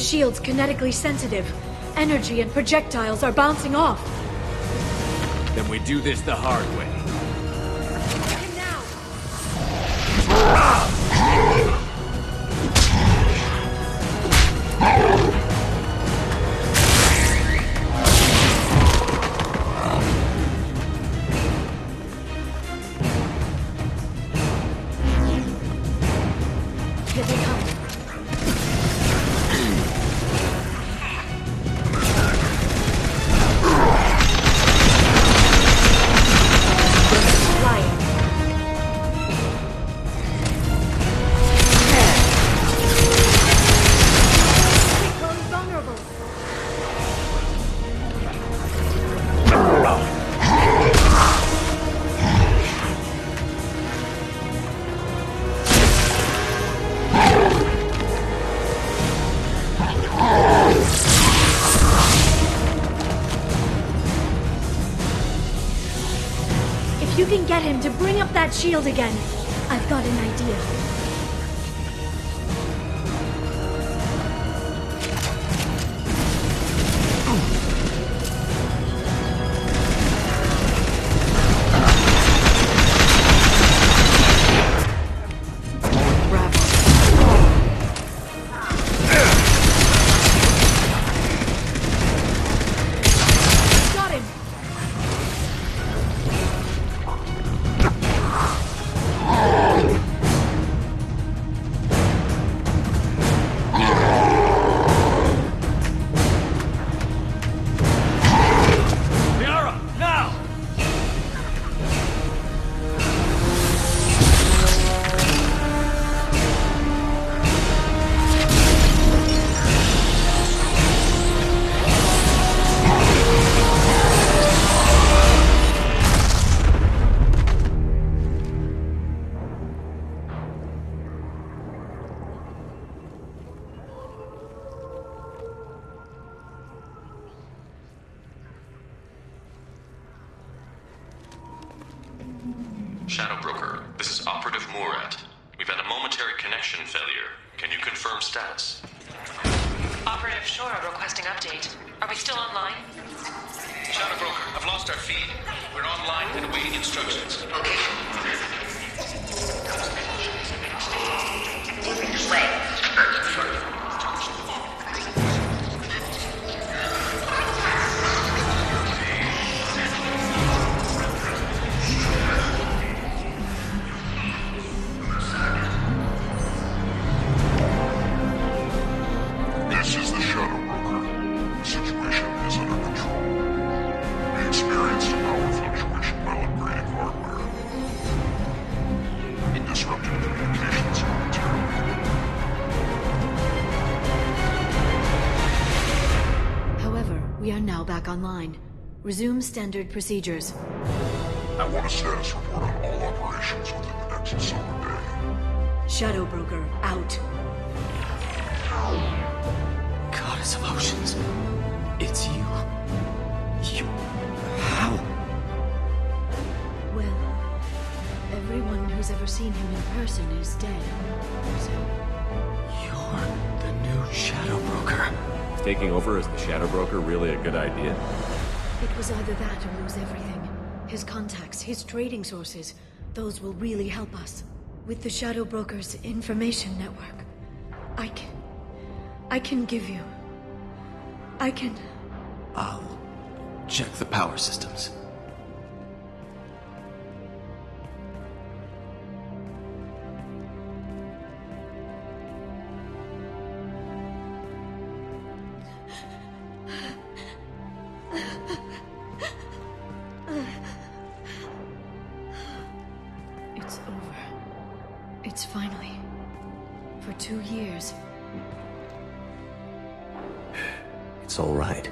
shield's kinetically sensitive. Energy and projectiles are bouncing off. Then we do this the hard way. And now! Here they come. If you can get him to bring up that shield again, I've got an idea. Shadow Broker, this is Operative Murat. We've had a momentary connection failure. Can you confirm status? Operative Shora requesting update. Are we still online? Shadow Broker, I've lost our feed. We're online and awaiting instructions. Location. Moving this way. This is the Shadow Broker. The situation is under control. We experienced a power fluctuation while upgrading hardware. It disrupted communications momentarily. However, we are now back online. Resume standard procedures. I want a status report on all operations within the next solar day. Shadow Broker, out. Goddess of Oceans. It's you. You... How? Well, everyone who's ever seen him in person is dead. So, You're the new Shadow Broker. Is taking over as the Shadow Broker really a good idea? it was either that or lose everything. His contacts, his trading sources, those will really help us. With the Shadow Broker's information network, I can give you... I'll check the power systems. It's over. It's finally... For 2 years. It's all right.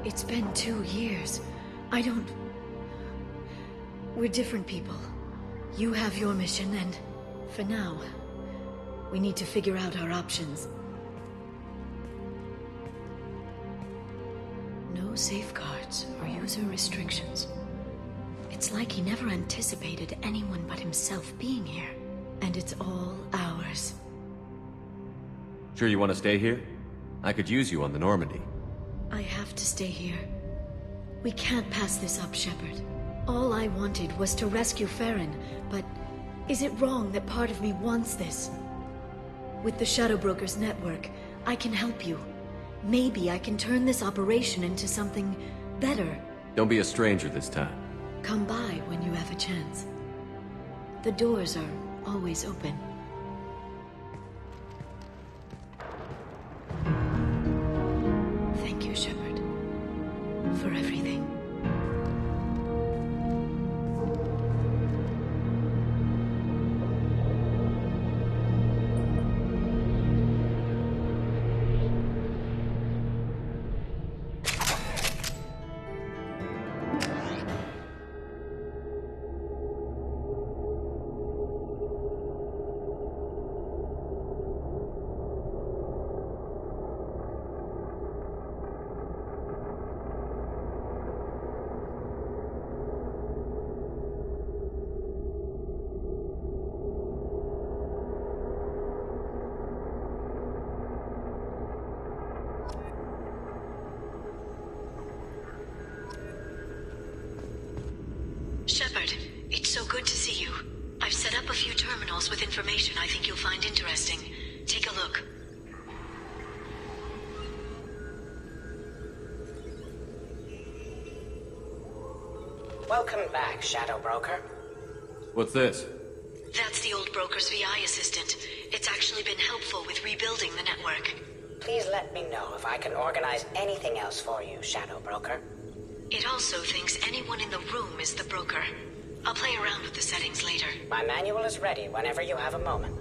It's been 2 years. I don't... We're different people. You have your mission, and for now, we need to figure out our options. No safeguards or user restrictions. It's like he never anticipated anyone but himself being here. And it's all ours. Sure you want to stay here? I could use you on the Normandy. I have to stay here. We can't pass this up, Shepard. All I wanted was to rescue Farron, but is it wrong that part of me wants this? With the Shadow Broker's network, I can help you. Maybe I can turn this operation into something better. Don't be a stranger this time. Come by when you have a chance. The doors are always open. Thank you, Shepard, for everything. Shepard, it's so good to see you. I've set up a few terminals with information I think you'll find interesting. Take a look. Welcome back, Shadow Broker. What's this? That's the old broker's VI assistant. It's actually been helpful with rebuilding the network. Please let me know if I can organize anything else for you, Shadow Broker. It also thinks anyone in the room is the broker. I'll play around with the settings later. My manual is ready whenever you have a moment.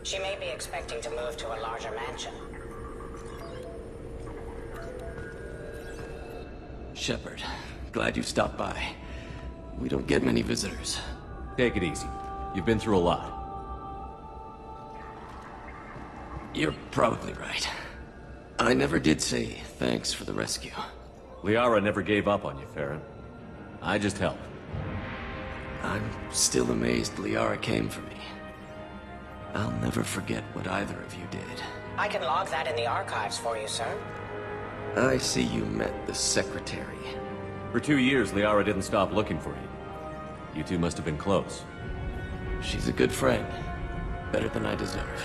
She may be expecting to move to a larger mansion. Shepard, glad you stopped by. We don't get many visitors. Take it easy. You've been through a lot. You're probably right. I never did say thanks for the rescue. Liara never gave up on you, Farron. I just helped. I'm still amazed Liara came for me. I'll never forget what either of you did. I can log that in the archives for you, sir. I see you met the secretary. For 2 years, Liara didn't stop looking for you. You two must have been close. She's a good friend. Better than I deserve.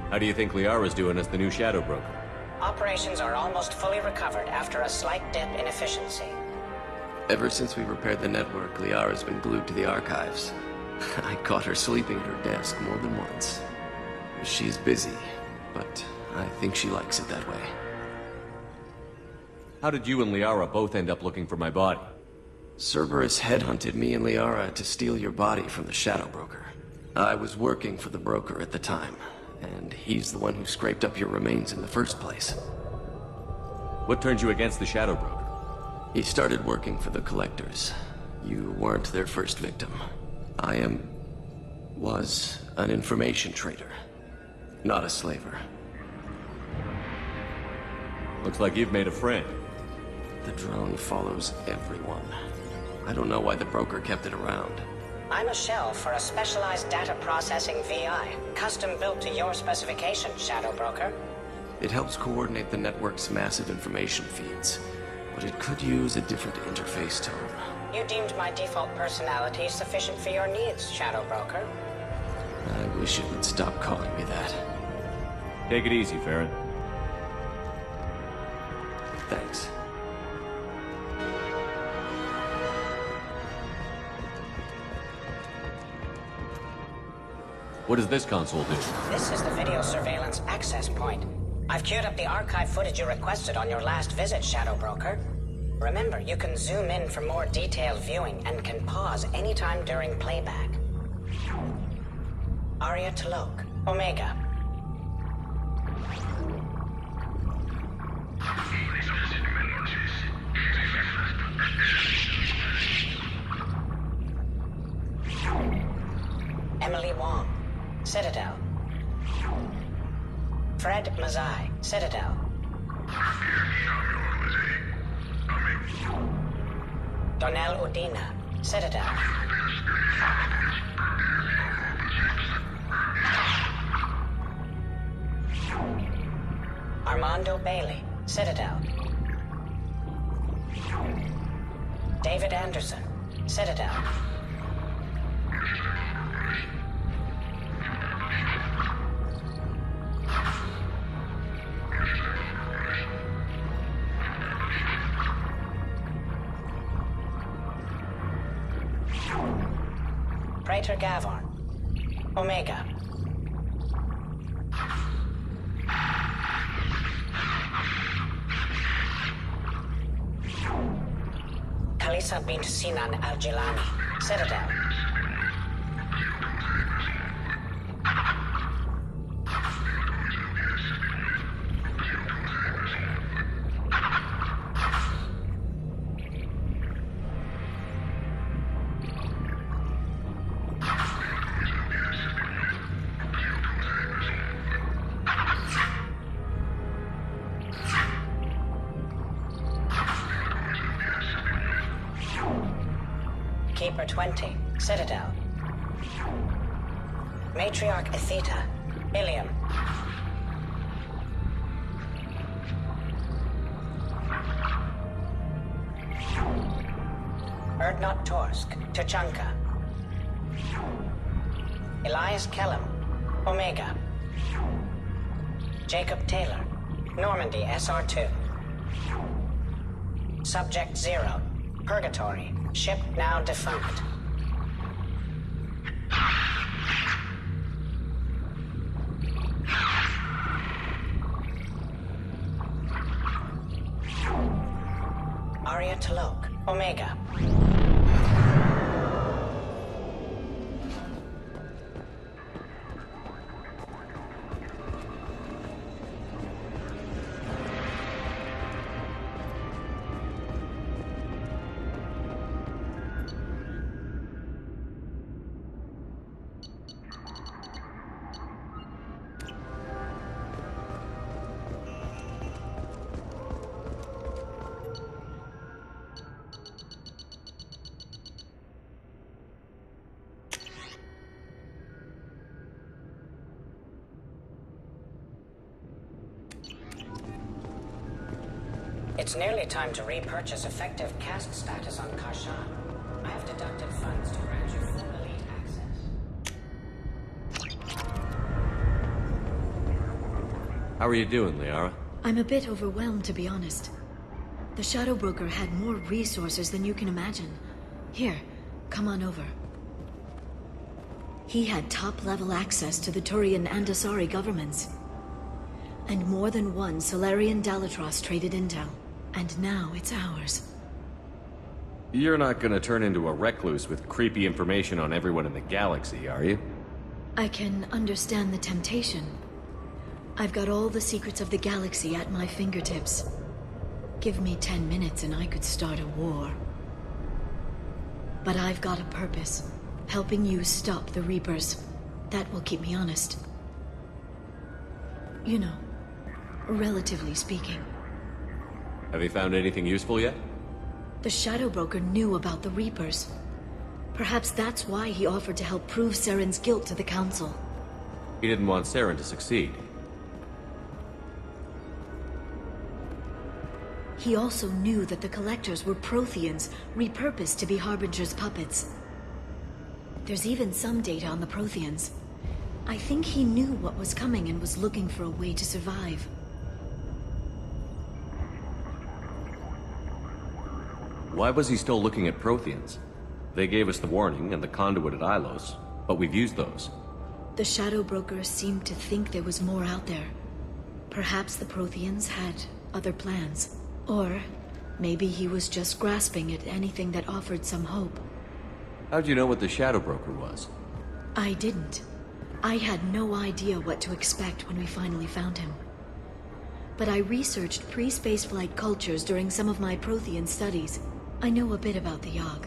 How do you think Liara's doing as the new Shadow Broker? Operations are almost fully recovered after a slight dip in efficiency. Ever since we repaired the network, Liara's been glued to the archives. I caught her sleeping at her desk more than once. She's busy, but I think she likes it that way. How did you and Liara both end up looking for my body? Cerberus headhunted me and Liara to steal your body from the Shadow Broker. I was working for the broker at the time, and he's the one who scraped up your remains in the first place. What turned you against the Shadow Broker? He started working for the Collectors. You weren't their first victim. Was an information trader, not a slaver. Looks like you've made a friend. The drone follows everyone. I don't know why the broker kept it around. I'm a shell for a specialized data processing VI, custom built to your specifications, Shadow Broker. It helps coordinate the network's massive information feeds, but it could use a different interface tone. You deemed my default personality sufficient for your needs, Shadow Broker. I wish it would stop calling me that. Take it easy, Farron. Thanks. What does this console do? This is the video surveillance access point. I've queued up the archive footage you requested on your last visit, Shadow Broker. Remember, you can zoom in for more detailed viewing and can pause anytime during playback. Aria Talok, Omega. Emily Wong, Citadel. Fred Mazai, Citadel. Donnell Udina, Citadel. Armando Bailey, Citadel. David Anderson, Citadel. Praetor Gavorn, Omega. Kalisa bint Sinan Al-Jilani, Citadel. Keeper 20, Citadel. Matriarch Atheta, Ilium. Erdnot Torsk, Tuchanka. Elias Kellum, Omega. Jacob Taylor, Normandy SR2. Subject 0, Purgatory, ship now defunct. Aria Talok, Omega. It's nearly time to repurchase effective caste status on Karshan. I have deducted funds to grant you full elite access. How are you doing, Liara? I'm a bit overwhelmed, to be honest. The Shadow Broker had more resources than you can imagine. Here, come on over. He had top-level access to the Turian and Asari governments. And more than one Solarian Dalatros traded intel. And now it's ours. You're not gonna turn into a recluse with creepy information on everyone in the galaxy, are you? I can understand the temptation. I've got all the secrets of the galaxy at my fingertips. Give me 10 minutes and I could start a war. But I've got a purpose. Helping you stop the Reapers. That will keep me honest. You know, relatively speaking. Have you found anything useful yet? The Shadow Broker knew about the Reapers. Perhaps that's why he offered to help prove Saren's guilt to the Council. He didn't want Saren to succeed. He also knew that the Collectors were Protheans, repurposed to be Harbinger's puppets. There's even some data on the Protheans. I think he knew what was coming and was looking for a way to survive. Why was he still looking at Protheans? They gave us the warning and the conduit at Ilos, but we've used those. The Shadow Broker seemed to think there was more out there. Perhaps the Protheans had other plans. Or maybe he was just grasping at anything that offered some hope. How'd you know what the Shadow Broker was? I didn't. I had no idea what to expect when we finally found him. But I researched pre-spaceflight cultures during some of my Prothean studies. I know a bit about the Yogg.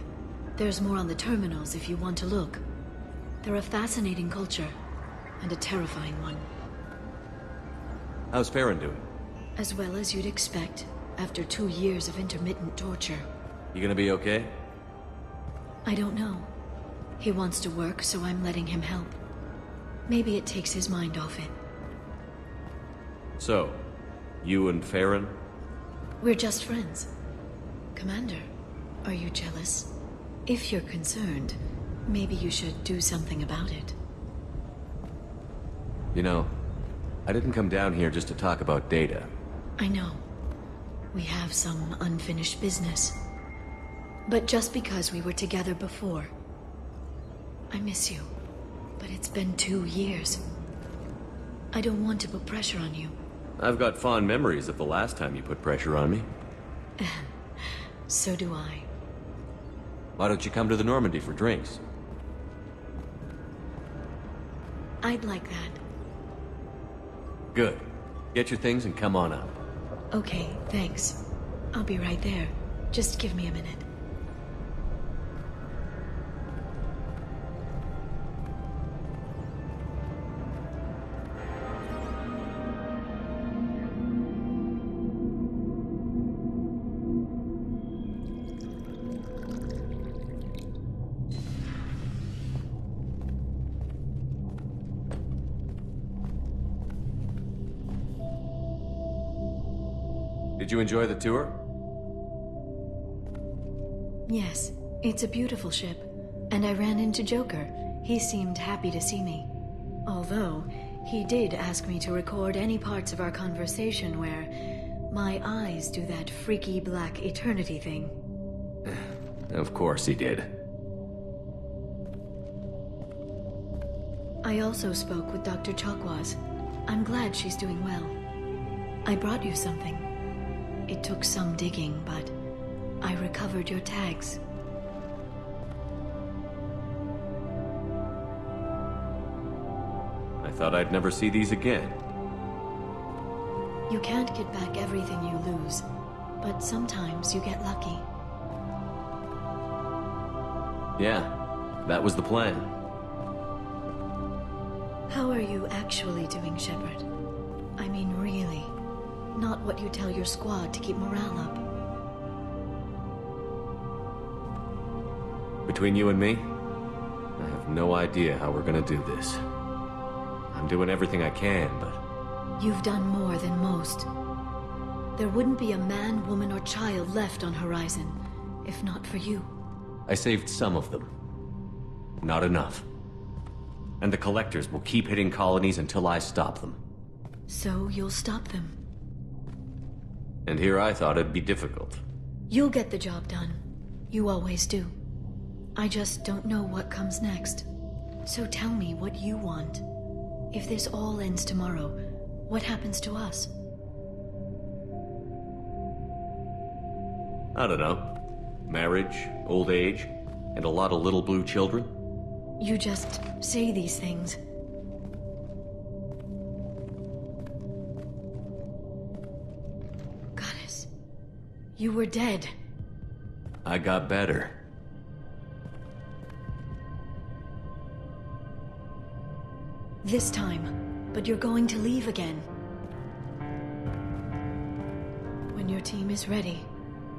There's more on the terminals if you want to look. They're a fascinating culture, and a terrifying one. How's Farron doing? As well as you'd expect, after 2 years of intermittent torture. You gonna be okay? I don't know. He wants to work, so I'm letting him help. Maybe it takes his mind off it. So, you and Farron? We're just friends. Commander, are you jealous? If you're concerned, maybe you should do something about it. You know, I didn't come down here just to talk about Data. I know. We have some unfinished business. But just because we were together before, I miss you. But it's been 2 years. I don't want to put pressure on you. I've got fond memories of the last time you put pressure on me. So do I. Why don't you come to the Normandy for drinks? I'd like that. Good. Get your things and come on up. Okay, thanks. I'll be right there. Just give me a minute. Did you enjoy the tour? Yes, it's a beautiful ship. And I ran into Joker. He seemed happy to see me. Although, he did ask me to record any parts of our conversation where my eyes do that freaky black eternity thing. Of course he did. I also spoke with Dr. Chakwas. I'm glad she's doing well. I brought you something. It took some digging, but I recovered your tags. I thought I'd never see these again. You can't get back everything you lose, but sometimes you get lucky. Yeah, that was the plan. How are you actually doing, Shepard? I mean, really. Not what you tell your squad to keep morale up. Between you and me, I have no idea how we're gonna do this. I'm doing everything I can, but... You've done more than most. There wouldn't be a man, woman, or child left on Horizon, if not for you. I saved some of them. Not enough. And the Collectors will keep hitting colonies until I stop them. So you'll stop them. And here I thought it'd be difficult. You'll get the job done. You always do. I just don't know what comes next. So tell me what you want. If this all ends tomorrow, what happens to us? I don't know. Marriage, old age, and a lot of little blue children? You just say these things. Goddess, you were dead. I got better. This time, but you're going to leave again. When your team is ready,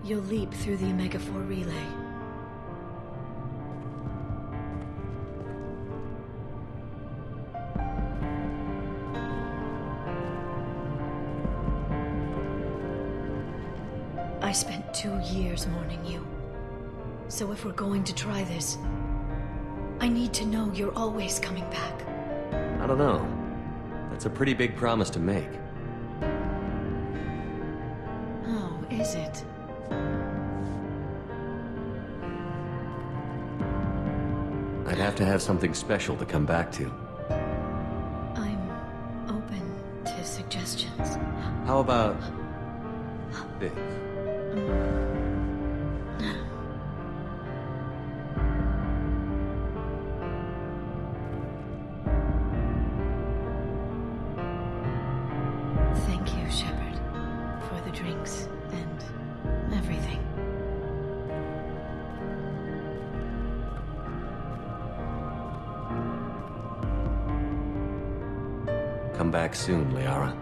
you'll leap through the Omega-4 relay. I spent 2 years mourning you. So if we're going to try this, I need to know you're always coming back. I don't know. That's a pretty big promise to make. Oh, is it? I'd have to have something special to come back to. I'm open to suggestions. How about this? Thank you, Shepard, for the drinks and everything. Come back soon, Liara.